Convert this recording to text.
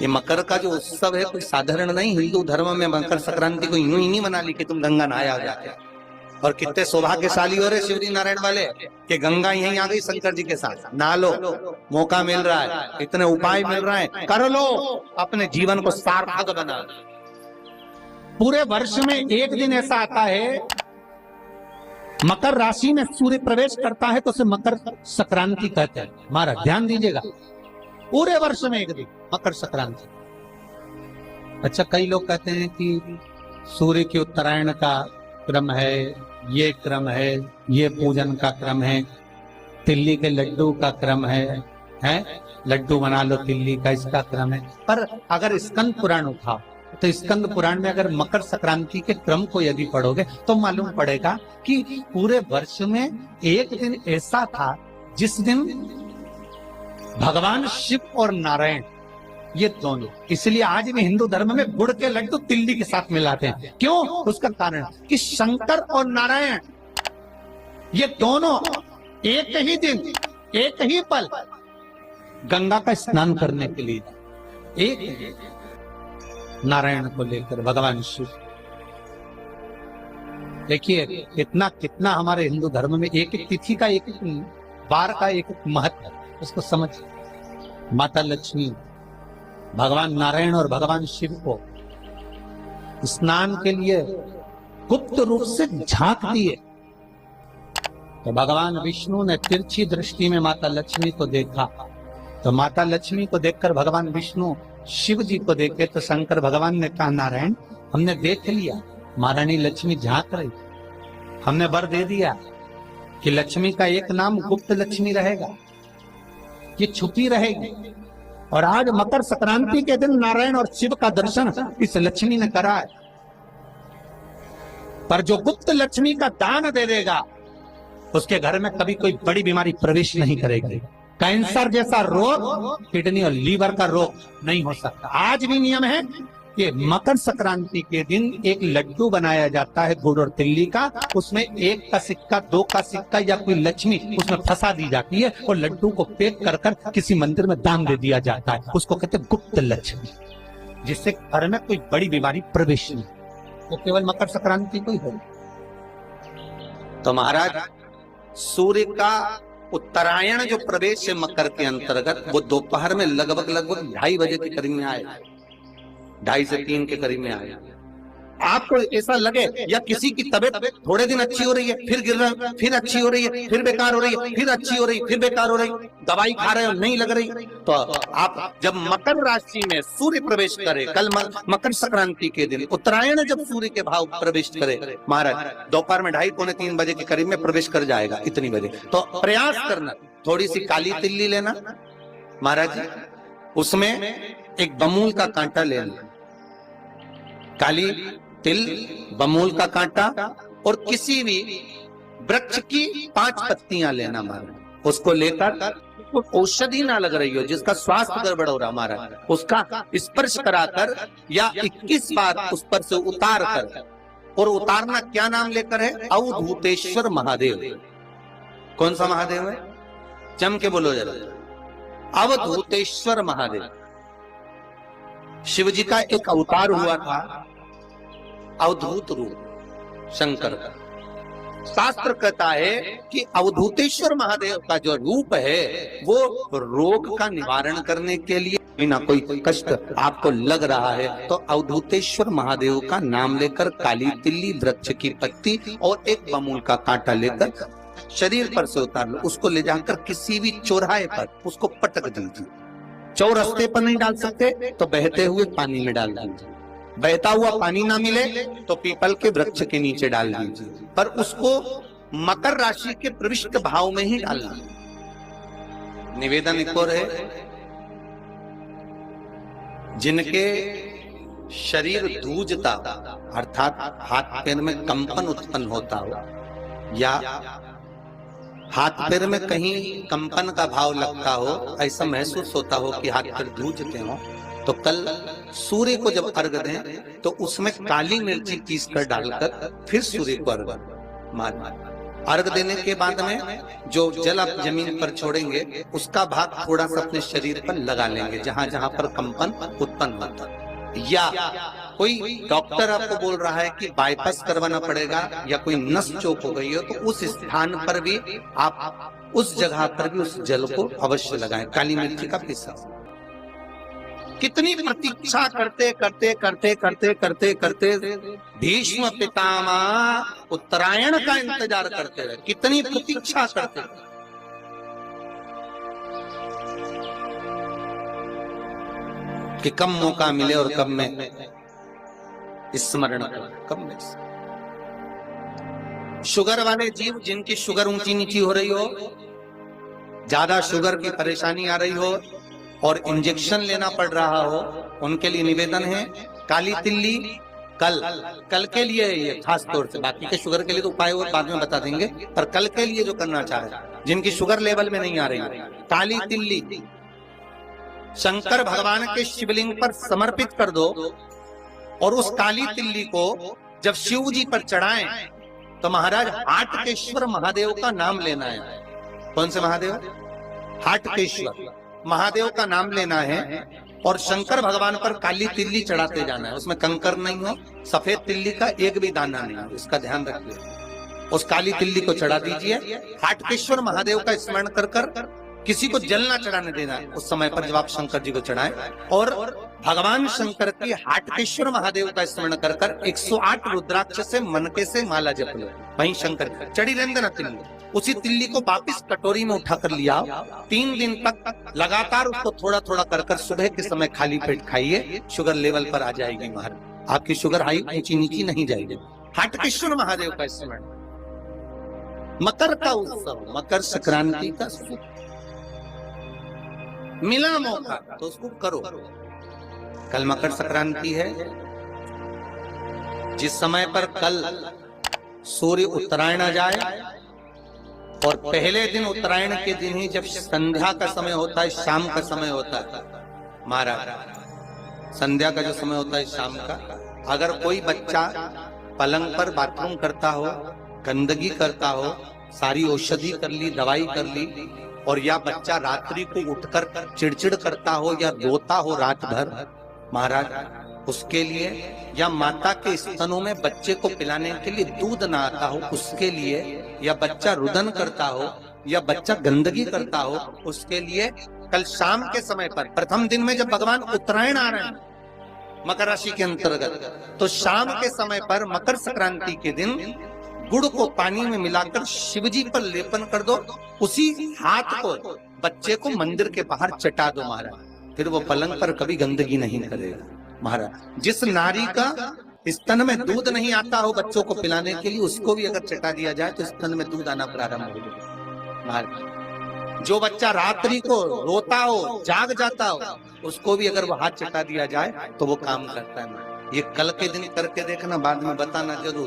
ये मकर का जो उत्सव है कोई साधारण नहीं। हिंदू धर्म में मकर संक्रांति को यूं ही नहीं मना ली कि तुम गंगा नहाया जाके। और कितने सौभाग्यशाली हो रहे शिवजी नारायण वाले कि गंगा यहीं आ गई शंकर जी के साथ। नहा लो, मौका मिल रहा है, इतने उपाय मिल रहे हैं, कर लो, अपने जीवन को सार्थक बना। पूरे वर्ष में एक दिन ऐसा आता है, मकर राशि में सूर्य प्रवेश करता है तो उसे मकर संक्रांति कहते हैं। हमारा ध्यान दीजिएगा, पूरे वर्ष में एक दिन मकर संक्रांति। अच्छा, कई लोग कहते हैं कि सूर्य की उत्तरायण का क्रम है, ये क्रम है, ये पूजन का क्रम है, तिल्ली के लड्डू का क्रम है, लड्डू बना लो तिल्ली का, इसका क्रम है। पर अगर स्कंद पुराण उठाओ तो स्कंद पुराण में अगर मकर संक्रांति के क्रम को यदि पढ़ोगे तो मालूम पड़ेगा कि पूरे वर्ष में एक दिन ऐसा था जिस दिन भगवान शिव और नारायण ये दोनों, इसलिए आज भी हिंदू धर्म में गुड़ के लड्डू तिल्ली के साथ मिलाते हैं। क्यों? उसका कारण कि शंकर और नारायण ये दोनों एक ही दिन, एक ही पल गंगा का स्नान करने के लिए, एक नारायण को लेकर भगवान शिव। देखिए इतना कितना हमारे हिंदू धर्म में एक एक तिथि का, एक एक बार का एक एक महत्व, उसको समझ। माता लक्ष्मी, भगवान नारायण और भगवान शिव को स्नान के लिए गुप्त रूप से झांक दिए तो भगवान विष्णु ने तिरछी दृष्टि में माता लक्ष्मी को देखा। तो माता लक्ष्मी को देखकर भगवान विष्णु शिव जी को देखे तो शंकर भगवान ने कहा, नारायण हमने देख लिया महारानी लक्ष्मी झांक रही, हमने वर दे दिया कि लक्ष्मी का एक नाम गुप्त लक्ष्मी रहेगा, ये छुपी रहेगी। और आज मकर संक्रांति के दिन नारायण और शिव का दर्शन इस लक्ष्मी ने करा है। पर जो गुप्त लक्ष्मी का दान दे देगा उसके घर में कभी कोई बड़ी बीमारी प्रवेश नहीं करेगी। कैंसर जैसा रोग, किडनी और लीवर का रोग नहीं हो सकता। आज भी नियम है कि मकर संक्रांति के दिन एक लड्डू बनाया जाता है गुड़ और तिल्ली का, उसमें 1 का सिक्का, 2 का सिक्का या कोई लक्ष्मी उसमें फंसा दी जाती है और लड्डू को पैक कर कर किसी मंदिर में दान दे दिया जाता है। उसको कहते हैं गुप्त लक्ष्मी, जिससे घर में कोई बड़ी बीमारी प्रवेश नहीं, वो केवल मकर संक्रांति को ही हो। तो महाराज सूर्य का उत्तरायण जो प्रवेश है मकर के अंतर्गत, वो दोपहर में लगभग 2:30 बजे के करीब में आए, 2:30 से 3 के करीब में आए। आपको ऐसा लगे या किसी की तबीयत थोड़े दिन अच्छी हो रही है, फिर गिर रहा है, फिर अच्छी हो रही है, फिर बेकार हो रही है, फिर अच्छी हो रही है, फिर बेकार हो रही है, दवाई खा रहे हो नहीं लग रही, तो आप जब मकर राशि में सूर्य प्रवेश करे, कल मकर संक्रांति के दिन उत्तरायण जब सूर्य के भाव प्रवेश करे महाराज, दोपहर में 2:30-3 बजे के करीब में प्रवेश कर जाएगा, इतनी बजे। तो प्रयास करना, थोड़ी सी काली तिल्ली लेना महाराज जी, उसमें एक बमूल का कांटा लेना, काली तिल, बमूल का कांटा और किसी भी वृक्ष की 5 पत्तियां लेना महाराज। उसको लेकर औषधि ना लग रही हो, जिसका स्वास्थ्य गड़बड़ हो रहा महाराज, उसका स्पर्श कराकर या 21 बार उस पर से उतार कर, और उतारना क्या नाम लेकर है? अवधूतेश्वर महादेव। कौन सा महादेव है? जम के बोलो जरा, अवधूतेश्वर महादेव। शिव जी का एक अवतार हुआ था, अवधूत रूप शंकर का। शास्त्र कहता है कि अवधूतेश्वर महादेव का जो रूप है वो रोग का निवारण करने के लिए, बिना कोई कष्ट आपको लग रहा है तो अवधूतेश्वर महादेव का नाम लेकर काली तिल्ली, वृक्ष की पत्ती और एक बमूल का कांटा लेकर शरीर पर से उतार लो। उसको ले जाकर किसी भी चौराहे पर उसको पटक दीजिए। चौरस्ते पर नहीं डाल सकते तो बहते हुए पानी में डाल दीजिए, बहता हुआ पानी ना मिले तो पीपल के वृक्ष के नीचे डाल दीजिए, पर उसको मकर राशि के प्रविष्ट भाव में ही डालना। निवेदन एक और है, जिनके शरीर धूजता अर्थात हाथ पैर में कंपन उत्पन्न होता हो या हाथ पैर में कहीं कंपन का भाव लगता हो, ऐसा महसूस होता हो कि हाथ पैर धूजते हो, तो कल सूर्य को जब अर्घ दें तो उसमें काली मिर्ची पीस कर डालकर फिर सूर्य को अर्घ मारना। अर्घ देने के बाद में जो जल आप जमीन पर छोड़ेंगे उसका भाग थोड़ा सा अपने शरीर पर लगा लेंगे, जहां जहां पर कंपन उत्पन्न होता है। या कोई डॉक्टर आपको बोल रहा है कि बाईपास करवाना पड़ेगा या कोई नस चोक हो गई हो, तो उस स्थान पर भी आप उस जगह पर भी उस जल को अवश्य लगाएं, काली मिर्ची का पिसा। कितनी प्रतीक्षा करते करते करते करते करते करते भीष्म पितामह उत्तरायण का इंतजार करते रहे, कितनी प्रतीक्षा करते रहे। कि कब मौका मिले और कब मैं स्मरण करूं, कब मैं। शुगर वाले जीव जिनकी शुगर ऊंची नीची हो रही हो, ज्यादा शुगर की परेशानी आ रही हो और इंजेक्शन लेना पड़ रहा हो, उनके लिए निवेदन है काली तिल्ली कल के लिए ये खास तौर से, बाकी के शुगर के लिए तो उपाय वो बाद में बता देंगे, पर कल के लिए जो करना चाह रहे हैं जिनकी शुगर लेवल में नहीं आ रही, काली तिल्ली शंकर भगवान के शिवलिंग पर समर्पित कर दो और उस काली तिल्ली को जब शिव जी पर चढ़ाएं तो महाराज हाटकेश्वर महादेव का नाम लेना है। कौन से महादेव? हाटकेश्वर महादेव का नाम लेना है और शंकर भगवान पर काली तिल्ली चढ़ाते जाना है। उसमें कंकर नहीं हो, सफेद तिल्ली का एक भी दाना नहीं हो, इसका ध्यान रखिए। उस काली तिल्ली को चढ़ा दीजिए। हाटकेश्वर महादेव का स्मरण कर कर किसी को जल ना चढ़ाने देना उस समय पर जब आप शंकर जी को चढ़ाएं, और भगवान शंकर की हाटकेश्वर महादेव का स्मरण कर कर 108 रुद्राक्ष से मनके से माला जप लो। वहीं शंकर चढ़ी रहने देना तिल्ली। उसी तिल्ली को वापिस कटोरी में उठाकर लिया, 3 दिन तक लगातार उसको थोड़ा थोड़ा कर कर सुबह के समय खाली पेट खाइए, शुगर लेवल पर आ जाएगी महाराज, आपकी शुगर हाई ऊंची नीची नहीं जाएगी। हाटकेश्वर महादेव का स्मरण। मकर का उत्सव, मकर संक्रांति का सुख मिला मौका तो उसको करो। कल मकर संक्रांति है, जिस समय पर कल सूर्य उत्तरायण आ जाए और पहले दिन उत्तरायण के दिन ही जब संध्या का समय होता है, शाम का समय होता है महाराज, संध्या का जो समय होता है शाम का, अगर कोई बच्चा पलंग पर बाथरूम करता हो, गंदगी करता हो, सारी औषधि कर ली, दवाई कर ली, और या बच्चा रात्रि को उठकर चिड़चिड़ करता हो या रोता हो रात भर महाराज, उसके लिए, या माता के स्तनों में बच्चे को पिलाने के लिए दूध ना आता हो उसके लिए, या बच्चा रुदन करता हो या बच्चा गंदगी करता हो उसके लिए, कल शाम के समय पर प्रथम दिन में जब भगवान उत्तरायण आ रहे हैं मकर राशि के अंतर्गत, तो शाम के समय पर मकर संक्रांति के दिन गुड़ को पानी में मिलाकर शिवजी पर लेपन कर दो, उसी हाथ को बच्चे को मंदिर के बाहर चटा दो महाराज, फिर वो पलंग पर कभी गंदगी नहीं करेगा महाराज। जिस नारी का स्तन में दूध नहीं आता हो बच्चों को पिलाने के लिए, उसको भी अगर चटा दिया जाए तो स्तन में दूध आना प्रारंभ हो जाएगा महाराज। जो बच्चा रात्रि को रोता हो, जाग जाता हो, उसको भी अगर वो हाथ चटा दिया जाए तो वो काम करता है। ये कल के दिन करके देखना, बाद में बताना जरूर।